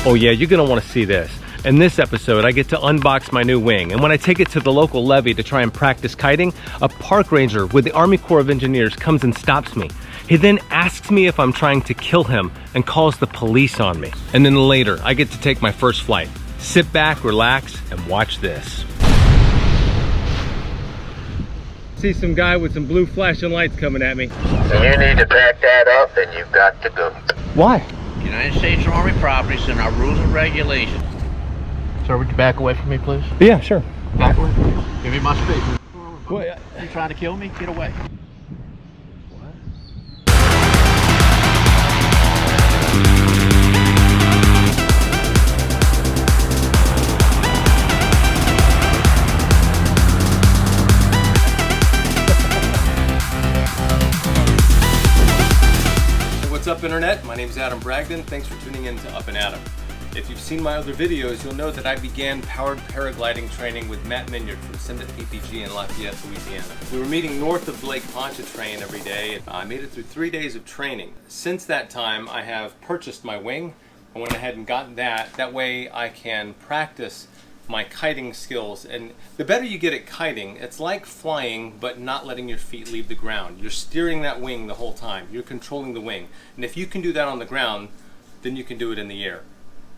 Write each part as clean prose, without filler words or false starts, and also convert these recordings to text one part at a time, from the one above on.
Oh yeah, you're gonna wanna see this. In this episode, I get to unbox my new wing, and when I take it to the local levee to try and practice kiting, a park ranger with the Army Corps of Engineers comes and stops me. He then asks me if I'm trying to kill him and calls the police on me. And then later, I get to take my first flight. Sit back, relax, and watch this. See some guy with some blue flashing lights coming at me. You need to back that up, and you've got to go. Why? United States Army properties and our rules and regulations. Sir, would you back away from me, please? Yeah, sure. Back away. Give me my space. Well, You trying to kill me? Get away. What's up, Internet? My name is Adam Bragdon. Thanks for tuning in to Up and Adam. If you've seen my other videos, you'll know that I began powered paragliding training with Matt Minyard from Simmet PPG in Lafayette, Louisiana. We were meeting north of Lake Pontchartrain every day. I made it through 3 days of training. Since that time, I have purchased my wing. I went ahead and got that. That way I can practice my kiting skills. And the better you get at kiting, it's like flying but not letting your feet leave the ground. You're steering that wing the whole time. You're controlling the wing. And if you can do that on the ground, then you can do it in the air.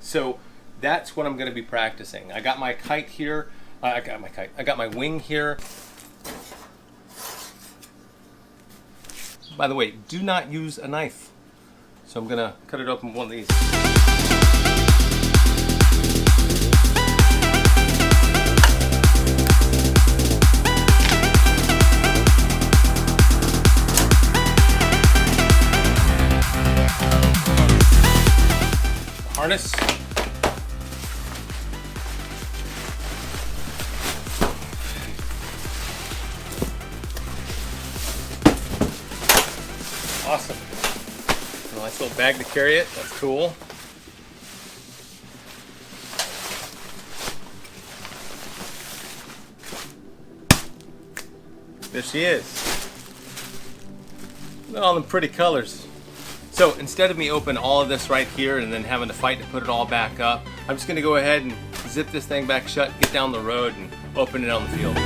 So that's what I'm going to be practicing. I got my kite here. I got my wing here. By the way, do not use a knife. So I'm going to cut it open with one of these. Harness. Awesome. A nice little bag to carry it. That's cool. There she is. Look at all them pretty colors. So instead of me open all of this right here and then having to fight to put it all back up, I'm just going to go ahead and zip this thing back shut, get down the road, and open it on the field.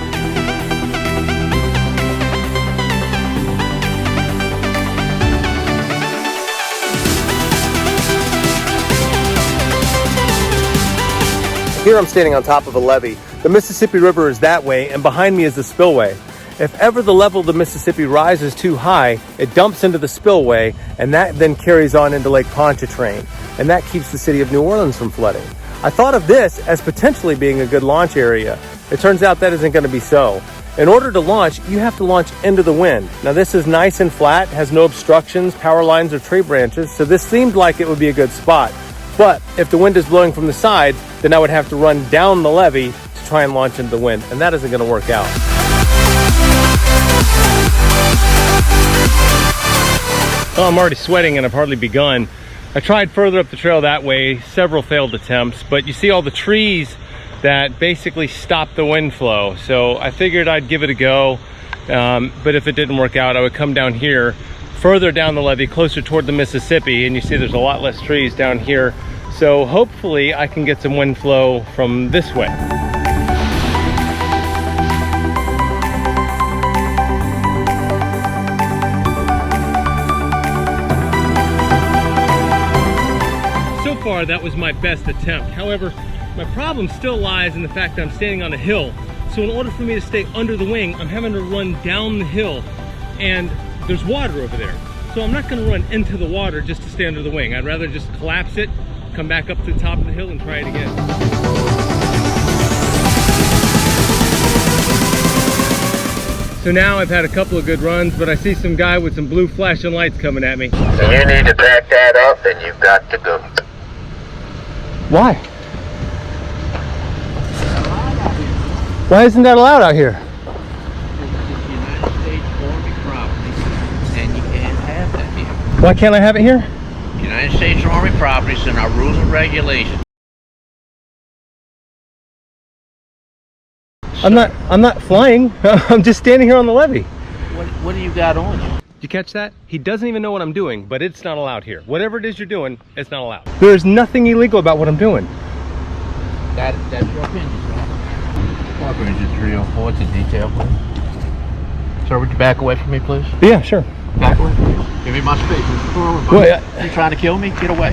Here I'm standing on top of a levee. The Mississippi River is that way, and behind me is the spillway. If ever the level of the Mississippi rises too high, it dumps into the spillway, and that then carries on into Lake Pontchartrain, and that keeps the city of New Orleans from flooding. I thought of this as potentially being a good launch area. It turns out that isn't going to be so. In order to launch, you have to launch into the wind. Now this is nice and flat, has no obstructions, power lines, or tree branches, so this seemed like it would be a good spot. But if the wind is blowing from the side, then I would have to run down the levee to try and launch into the wind, and that isn't going to work out. Oh, I'm already sweating and I've hardly begun. I tried further up the trail that way, several failed attempts, but you see all the trees that basically stop the wind flow. So I figured I'd give it a go, but if it didn't work out, I would come down here, further down the levee, closer toward the Mississippi, and you see there's a lot less trees down here. So hopefully I can get some wind flow from this way. That was my best attempt. However, my problem still lies in the fact that I'm standing on a hill. So in order for me to stay under the wing, I'm having to run down the hill, and there's water over there. So I'm not going to run into the water just to stay under the wing. I'd rather just collapse it, come back up to the top of the hill and try it again. So now I've had a couple of good runs, but I see some guy with some blue flashing lights coming at me. You need to back that up, and you've got to go. Why? Why isn't that allowed out here? It's United States Army property, and you can't have that here. Why can't I have it here? United States Army properties and our rules and regulations. I'm not flying. I'm just standing here on the levee. What do you got on you? You catch that? He doesn't even know what I'm doing, but it's not allowed here. Whatever it is you're doing, it's not allowed. There's nothing illegal about what I'm doing. That's your opinion, sir. Park Ranger 304, it's a detail, please. Sir, would you back away from me, please? Yeah, sure. Back away, please. Give me my space. Move forward. Well, yeah. You trying to kill me? Get away.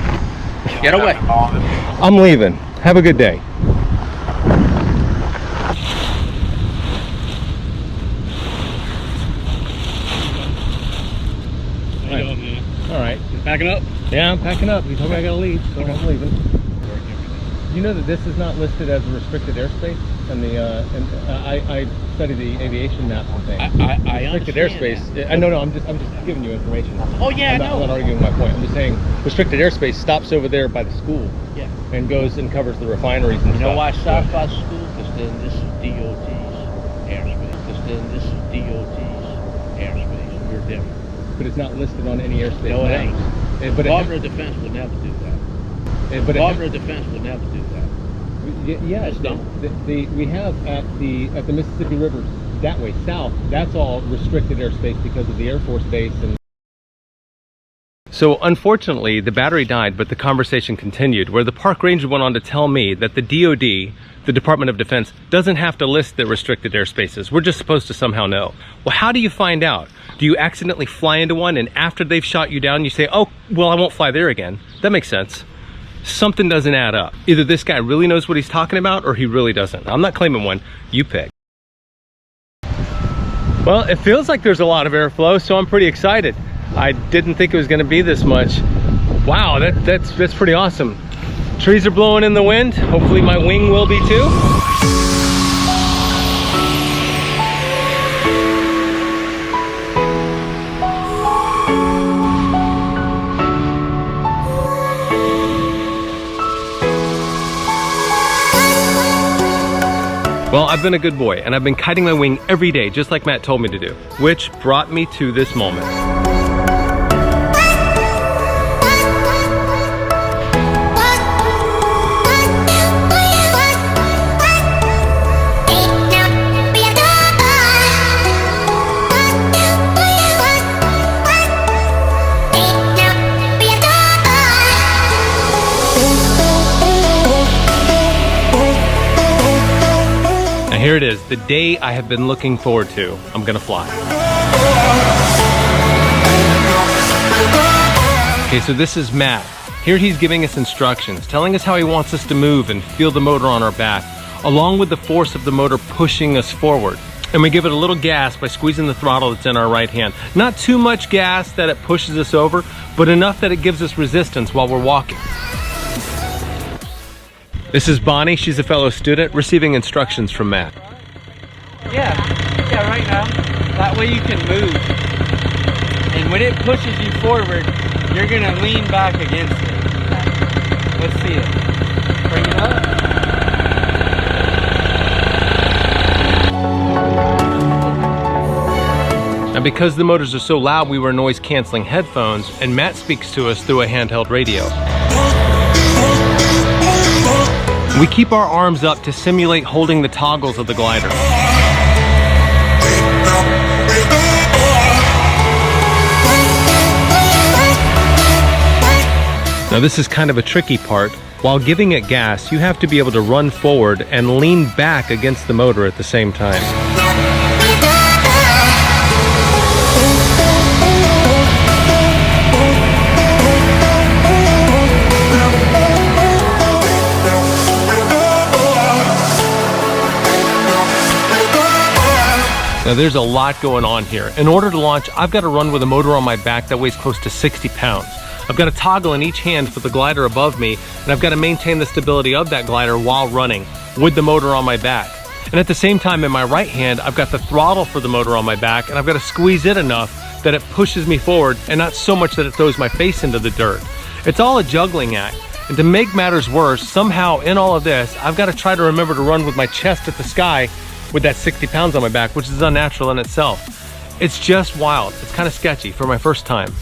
Get away. I'm leaving. Have a good day. How you doing, man? All right. You packing up? Yeah, I'm packing up. You told me I gotta leave, so I'm leaving. You know that this is not listed as a restricted airspace, and I study the aviation maps and things. I Restricted understand airspace. I no, I'm just giving you information. Oh, yeah, I'm not arguing my point. I'm just saying restricted airspace stops over there by the school. Yeah. And goes and covers the refineries and stuff. You know why it stops by the school? Because then this is DOT's airspace. Because then this is DOT's airspace. We're different. But it's not listed on any airspace. No, it ain't. But Department of Defense would never do that. Department of Defense would never do that. Yeah, Just don't. We have at the Mississippi River that way south. That's all restricted airspace because of the Air Force base. And so unfortunately, the battery died, but the conversation continued, where the park ranger went on to tell me that the DoD, the Department of Defense, doesn't have to list the restricted airspaces. We're just supposed to somehow know. Well, how do you find out? Do you accidentally fly into one, and after they've shot you down, you say, oh, well, I won't fly there again? That makes sense. Something doesn't add up. Either this guy really knows what he's talking about, or he really doesn't. I'm not claiming one. You pick. Well, it feels like there's a lot of airflow, so I'm pretty excited. I didn't think it was going to be this much. Wow, that's pretty awesome. Trees are blowing in the wind. Hopefully my wing will be too. Well, I've been a good boy, and I've been kiting my wing every day, just like Matt told me to do, which brought me to this moment. Here it is, the day I have been looking forward to. I'm gonna fly. Okay, so this is Matt. Here he's giving us instructions, telling us how he wants us to move and feel the motor on our back, along with the force of the motor pushing us forward. And we give it a little gas by squeezing the throttle that's in our right hand. Not too much gas that it pushes us over, but enough that it gives us resistance while we're walking. This is Bonnie, she's a fellow student, receiving instructions from Matt. Yeah, right now. That way you can move. And when it pushes you forward, you're gonna lean back against it. Let's see it. Bring it up. And because the motors are so loud, we wear noise-canceling headphones, and Matt speaks to us through a handheld radio. We keep our arms up to simulate holding the toggles of the glider. Now this is kind of a tricky part. While giving it gas, you have to be able to run forward and lean back against the motor at the same time. Now there's a lot going on here. In order to launch, I've got to run with a motor on my back that weighs close to 60 pounds. I've got a toggle in each hand for the glider above me, and I've got to maintain the stability of that glider while running with the motor on my back. And at the same time, in my right hand, I've got the throttle for the motor on my back, and I've got to squeeze it enough that it pushes me forward and not so much that it throws my face into the dirt. It's all a juggling act. And to make matters worse, somehow in all of this, I've got to try to remember to run with my chest at the sky with that 60 pounds on my back, which is unnatural in itself. It's just wild. It's kind of sketchy for my first time.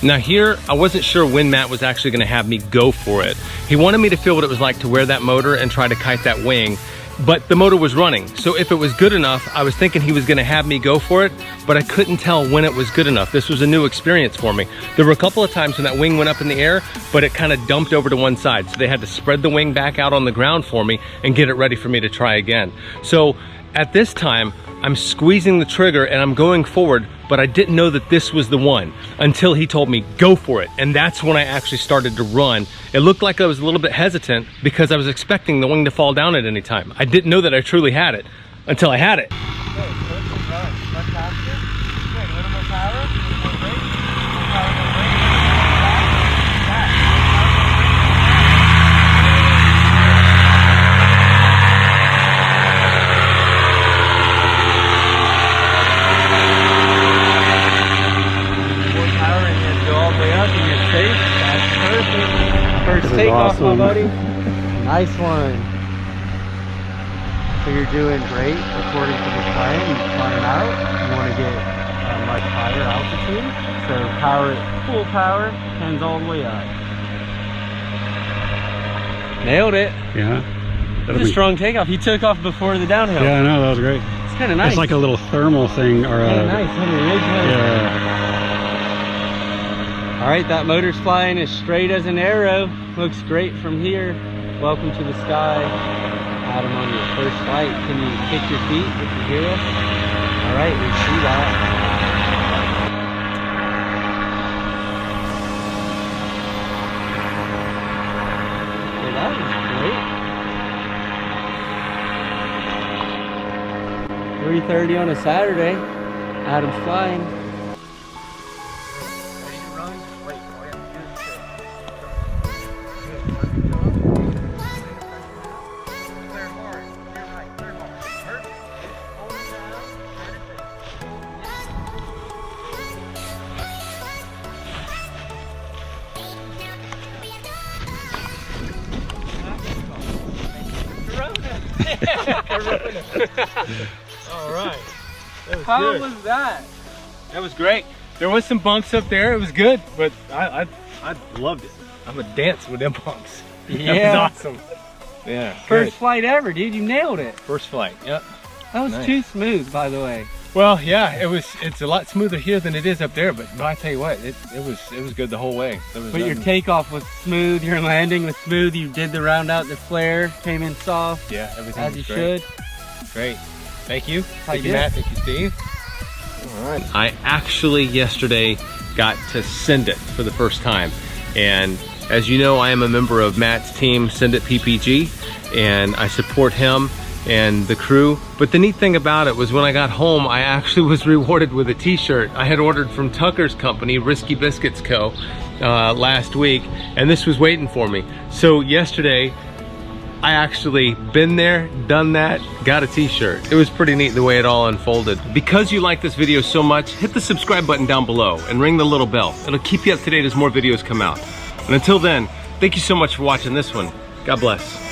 Now here, I wasn't sure when Matt was actually gonna have me go for it. He wanted me to feel what it was like to wear that motor and try to kite that wing. but the motor was running. So if it was good enough, I was thinking he was gonna have me go for it, but I couldn't tell when it was good enough. This was a new experience for me. There were a couple of times when that wing went up in the air, but it kind of dumped over to one side. So they had to spread the wing back out on the ground for me and get it ready for me to try again. So at this time, I'm squeezing the trigger and I'm going forward, but I didn't know that this was the one until he told me, go for it. And that's when I actually started to run. It looked like I was a little bit hesitant because I was expecting the wing to fall down at any time. I didn't know that I truly had it until I had it. Takeoff, my buddy. Nice one. So you're doing great according to the plan. You climb out. You want to get much higher altitude. So power, full power, hands all the way up. Nailed it. Yeah. That's a strong takeoff. You took off before the downhill. Yeah, I know. That was great. It's kind of nice. It's like a little thermal thing, or a nice little ridge. Yeah. All right, that motor's flying as straight as an arrow. Looks great from here. Welcome to the sky. Adam, on your first flight, can you kick your feet if you hear us? All right, we see that. Okay, that was great. 3:30 on a Saturday. Adam's flying. All right. How was that? That was great. There was some bumps up there. It was good, but I loved it. I'm a dance with them bumps. Yeah. That was awesome. Yeah. First flight ever, dude. You nailed it. First flight. Yep. That was Nice. too smooth, by the way. Well, yeah, it's a lot smoother here than it is up there, but I tell you what, it was good the whole way. There was But your nothing- takeoff was smooth, your landing was smooth, you did the round out, the flare came in soft, yeah, everything as was you great. should. Great. Thank you. How Thank you you, doing? Matt. Thank you, Steve. All right. I actually yesterday got to send it for the first time, and as you know, I am a member of Matt's team, Send It PPG, and I support him and the crew. But the neat thing about it was when I got home, I actually was rewarded with a t-shirt I had ordered from Tucker's company, Risky Biscuits Co. Last week, and this was waiting for me. So yesterday, I actually been there, done that, got a t-shirt. It was pretty neat the way it all unfolded. Because you like this video so much, hit the subscribe button down below and ring the little bell. It'll keep you up to date as more videos come out. And until then, thank you so much for watching this one. God bless.